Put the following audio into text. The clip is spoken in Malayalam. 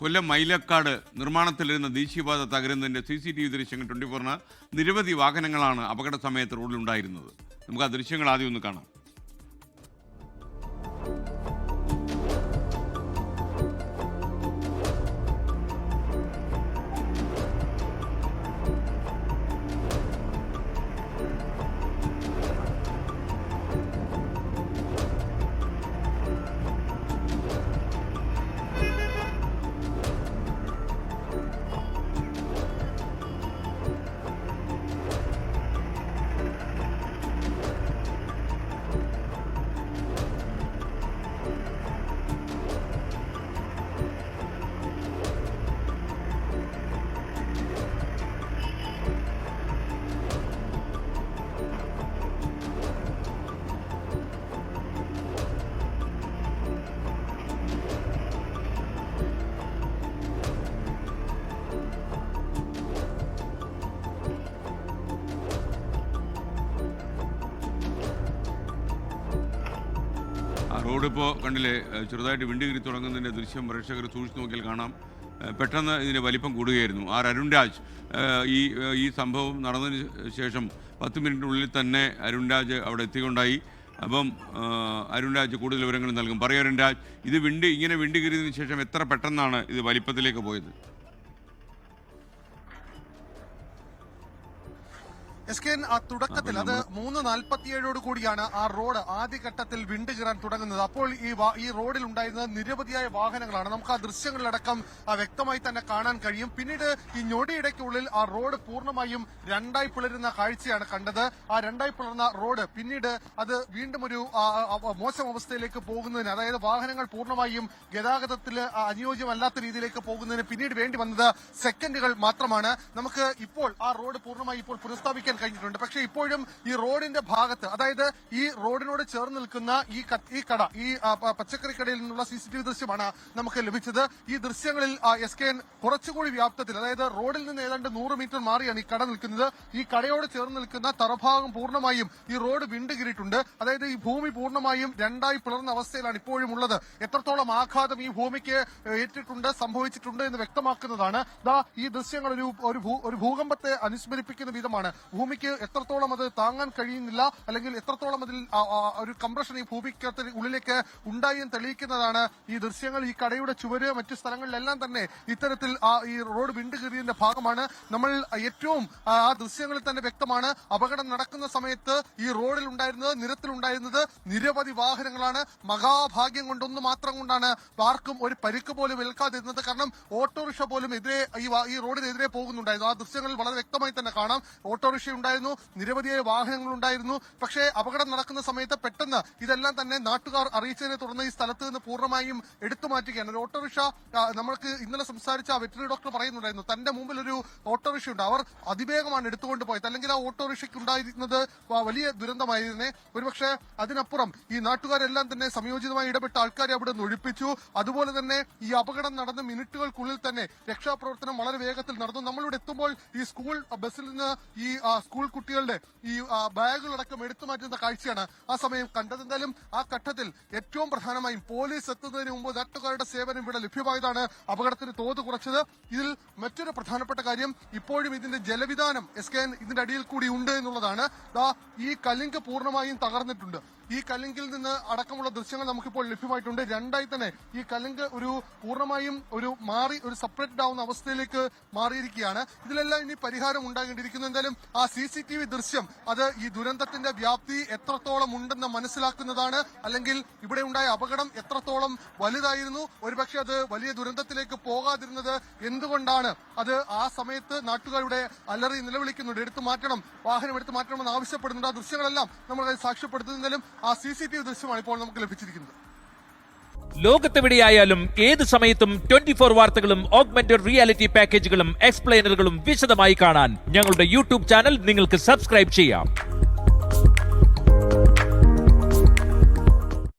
കൊല്ലം മൈലക്കാട് നിർമ്മാണത്തിലിരുന്ന ദേശീയപാത തകരുന്നതിൻ്റെ CCTV ദൃശ്യങ്ങൾ 24-ന് നിരവധി വാഹനങ്ങളാണ് അപകട സമയത്ത് റോഡിലുണ്ടായിരുന്നത്. നമുക്ക് ആ ദൃശ്യങ്ങൾ ആദ്യം ഒന്ന് കാണാം. റോഡ് ഇപ്പോൾ കണ്ടില്ലേ, ചെറുതായിട്ട് വിണ്ടുകീറി തുടങ്ങുന്നതിൻ്റെ ദൃശ്യം പ്രേക്ഷകർ സൂക്ഷിച്ച് നോക്കിയാൽ കാണാം. പെട്ടെന്ന് ഇതിൻ്റെ വലിപ്പം കൂടുകയായിരുന്നു. അരുൺ രാജ് ഈ സംഭവം നടന്നതിന് ശേഷം 10 മിനിറ്റിനുള്ളിൽ തന്നെ അരുൺ രാജ് അവിടെ എത്തിക്കൊണ്ടായി. അപ്പം അരുൺ രാജ് കൂടുതൽ വിവരങ്ങൾ നൽകും. പറയൂ അരുൺ രാജ്, ഇത് ഇങ്ങനെ വിണ്ടുകീറിയതിന് ശേഷം എത്ര പെട്ടെന്നാണ് ഇത് വലിപ്പത്തിലേക്ക് പോയത്? തുടക്കത്തിൽ അത് 3:47 കൂടിയാണ് ആ റോഡ് ആദ്യഘട്ടത്തിൽ വിണ്ടുകീറാൻ തുടങ്ങുന്നത്. അപ്പോൾ ഈ റോഡിൽ ഉണ്ടായിരുന്നത് നിരവധിയായ വാഹനങ്ങളാണ്. നമുക്ക് ആ ദൃശ്യങ്ങളിലടക്കം വ്യക്തമായി തന്നെ കാണാൻ കഴിയും. പിന്നീട് ഈ ഞൊടിയിടയ്ക്കുള്ളിൽ ആ റോഡ് പൂർണ്ണമായും രണ്ടായി പിളരുന്ന കാഴ്ചയാണ് കണ്ടത്. ആ രണ്ടായി പിളർന്ന റോഡ് പിന്നീട് അത് വീണ്ടും ഒരു മോശം അവസ്ഥയിലേക്ക് പോകുന്നതിന്, അതായത് വാഹനങ്ങൾ പൂർണ്ണമായും ഗതാഗതത്തിൽ അനുയോജ്യമല്ലാത്ത രീതിയിലേക്ക് പോകുന്നതിന് പിന്നീട് വേണ്ടി വന്നത് സെക്കൻഡുകൾ മാത്രമാണ്. നമുക്ക് ഇപ്പോൾ ആ റോഡ് പൂർണ്ണമായി ഇപ്പോൾ പുനഃസ്ഥാപിക്കാൻ കഴിഞ്ഞിട്ടുണ്ട്. പക്ഷേ ഇപ്പോഴും ഈ റോഡിന്റെ ഭാഗത്ത്, അതായത് ഈ റോഡിനോട് ചേർന്ന് നിൽക്കുന്ന ഈ പച്ചക്കറി കടയിൽ നിന്നുള്ള CCTV ദൃശ്യമാണ് നമുക്ക് ലഭിച്ചത്. ഈ ദൃശ്യങ്ങളിൽ കുറച്ചുകൂടി വ്യാപ്തത്തിൽ, അതായത് റോഡിൽ നിന്ന് ഏതാണ്ട് 100 മീറ്റർ മാറിയാണ് ഈ കട നിൽക്കുന്നത്. ഈ കടയോട് ചേർന്ന് നിൽക്കുന്ന തറഭാഗം പൂർണ്ണമായും ഈ റോഡ് വിണ്ടുകീറിയിട്ടുണ്ട്. അതായത് ഈ ഭൂമി പൂർണ്ണമായും രണ്ടായി പിളർന്ന അവസ്ഥയിലാണ് ഇപ്പോഴും ഉള്ളത്. എത്രത്തോളം ആഘാതം ഈ ഭൂമിക്ക് സംഭവിച്ചിട്ടുണ്ട് എന്ന് വ്യക്തമാക്കുന്നതാണ് ഈ ദൃശ്യങ്ങൾ. ഒരു ഭൂകമ്പത്തെ അനുസ്മരിപ്പിക്കുന്ന വിധമാണ്. ഭൂമിക്ക് എത്രത്തോളം അത് താങ്ങാൻ കഴിയുന്നില്ല, അല്ലെങ്കിൽ എത്രത്തോളം അതിൽ ഒരു കംപ്രഷൻ ഈ ഭൂമിക്ക് ഉള്ളിലേക്ക് ഉണ്ടായി എന്ന് തെളിയിക്കുന്നതാണ് ഈ ദൃശ്യങ്ങൾ. ഈ കടയുടെ ചുവര് മറ്റു സ്ഥലങ്ങളിലെല്ലാം തന്നെ ഇത്തരത്തിൽ ഈ റോഡ് വിണ്ടുകീറിയതിന്റെ ഭാഗമാണ്. നമ്മൾ ഏറ്റവും ആ ദൃശ്യങ്ങളിൽ തന്നെ വ്യക്തമാണ്, അപകടം നടക്കുന്ന സമയത്ത് ഈ റോഡിൽ ഉണ്ടായിരുന്നത്, നിരത്തിലുണ്ടായിരുന്നത് നിരവധി വാഹനങ്ങളാണ്. മഹാഭാഗ്യം കൊണ്ടൊന്നു മാത്രം കൊണ്ടാണ് ആർക്കും ഒരു പരിക്ക് പോലും ഏൽക്കാതിരുന്നത്. കാരണം ഓട്ടോറിക്ഷ പോലും ഈ റോഡിനെതിരെ പോകുന്നുണ്ടായിരുന്നു. ആ ദൃശ്യങ്ങളിൽ വളരെ വ്യക്തമായി തന്നെ കാണാം. ഓട്ടോറിക്ഷ ഉണ്ടായിരുന്നു, നിരവധിയായ വാഹനങ്ങൾ ഉണ്ടായിരുന്നു. പക്ഷേ അപകടം നടക്കുന്ന സമയത്ത് പെട്ടെന്ന് ഇതെല്ലാം തന്നെ നാട്ടുകാർ അറിയിച്ചതിനെ തുടർന്ന് ഈ സ്ഥലത്ത് നിന്ന് പൂർണ്ണമായും എടുത്തു മാറ്റുകയാണ്. ഒരു ഓട്ടോറിക്ഷ, നമ്മൾക്ക് ഇന്നലെ സംസാരിച്ച വെറ്ററിനറി ഡോക്ടർ പറയുന്നുണ്ടായിരുന്നു, തന്റെ മുമ്പിൽ ഒരു ഓട്ടോറിക്ഷ ഉണ്ട്, അവർ അതിവേഗമാണ് എടുത്തുകൊണ്ട് പോയത്, അല്ലെങ്കിൽ ആ ഓട്ടോറിക്ഷയ്ക്ക് ഉണ്ടായിരുന്നത് വലിയ ദുരന്തമായിരുന്നേ. ഒരുപക്ഷെ അതിനപ്പുറം ഈ നാട്ടുകാരെല്ലാം തന്നെ സംയോജിതമായി ഇടപെട്ട ആൾക്കാരെ അവിടെ നിന്ന് ഒഴിപ്പിച്ചു. അതുപോലെ തന്നെ ഈ അപകടം നടന്ന മിനിറ്റുകൾക്കുള്ളിൽ തന്നെ രക്ഷാപ്രവർത്തനം വളരെ വേഗത്തിൽ നടന്നു. നമ്മളിവിടെ എത്തുമ്പോൾ ഈ സ്കൂൾ ബസ്സിൽ നിന്ന് ഈ സ്കൂൾ കുട്ടികളുടെ ഈ ബാഗുകളടക്കം എടുത്തു മാറ്റുന്ന കാഴ്ചയാണ് ആ സമയം കണ്ടത്. എന്തായാലും ആ ഘട്ടത്തിൽ ഏറ്റവും പ്രധാനമായും പോലീസ് എത്തുന്നതിന് മുമ്പ് നാട്ടുകാരുടെ സേവനം ഇവിടെ ലഭ്യമായതാണ് അപകടത്തിന് തോത് കുറച്ചത്. ഇതിൽ മറ്റൊരു പ്രധാനപ്പെട്ട കാര്യം, ഇപ്പോഴും ഇതിന്റെ ജലവിധാനം ഇതിന്റെ അടിയിൽ കൂടി ഉണ്ട് എന്നുള്ളതാണ്. ഈ കലിങ്ക് പൂർണ്ണമായും തകർന്നിട്ടുണ്ട്. ഈ കലിങ്കിൽ നിന്ന് അടക്കമുള്ള ദൃശ്യങ്ങൾ നമുക്കിപ്പോൾ ലഭ്യമായിട്ടുണ്ട്. രണ്ടായി തന്നെ ഈ കലിങ്ക് പൂർണ്ണമായും ഒരു സെപ്പറേറ്റ് ആവുന്ന അവസ്ഥയിലേക്ക് മാറിയിരിക്കുകയാണ്. ഇതിലെല്ലാം ഇനി പരിഹാരം ഉണ്ടാകേണ്ടിയിരിക്കുന്നു. എന്തായാലും ആ CCTV ദൃശ്യം അത് ഈ ദുരന്തത്തിന്റെ വ്യാപ്തി എത്രത്തോളം ഉണ്ടെന്ന് മനസ്സിലാക്കുന്നതാണ്. അല്ലെങ്കിൽ ഇവിടെ ഉണ്ടായ അപകടം എത്രത്തോളം വലുതായിരുന്നു, ഒരുപക്ഷെ അത് വലിയ ദുരന്തത്തിലേക്ക് പോകാതിരുന്നത് എന്തുകൊണ്ടാണ്, അത് ആ സമയത്ത് നാട്ടുകാരുടെ അലറി നിലവിളിക്കുന്നുണ്ട്, വാഹനം എടുത്തു മാറ്റണമെന്ന് ആവശ്യപ്പെടുന്നുണ്ട്. ആ ദൃശ്യങ്ങളെല്ലാം നമ്മൾ സാക്ഷ്യപ്പെടുത്തുന്നതിലും ആ CCTV ദൃശ്യമാണ് ഇപ്പോൾ നമുക്ക് ലഭിച്ചിരിക്കുന്നത്. ലോകത്തെവിടെയായാലും ഏത് സമയത്തും 24 വാർത്തകളും ഓഗ്മെന്റഡ് റിയാലിറ്റി പാക്കേജുകളും എക്സ്പ്ലെയിനറുകളും വിശദമായി കാണാൻ ഞങ്ങളുടെ YouTube ചാനൽ നിങ്ങൾക്ക് സബ്സ്ക്രൈബ് ചെയ്യാം.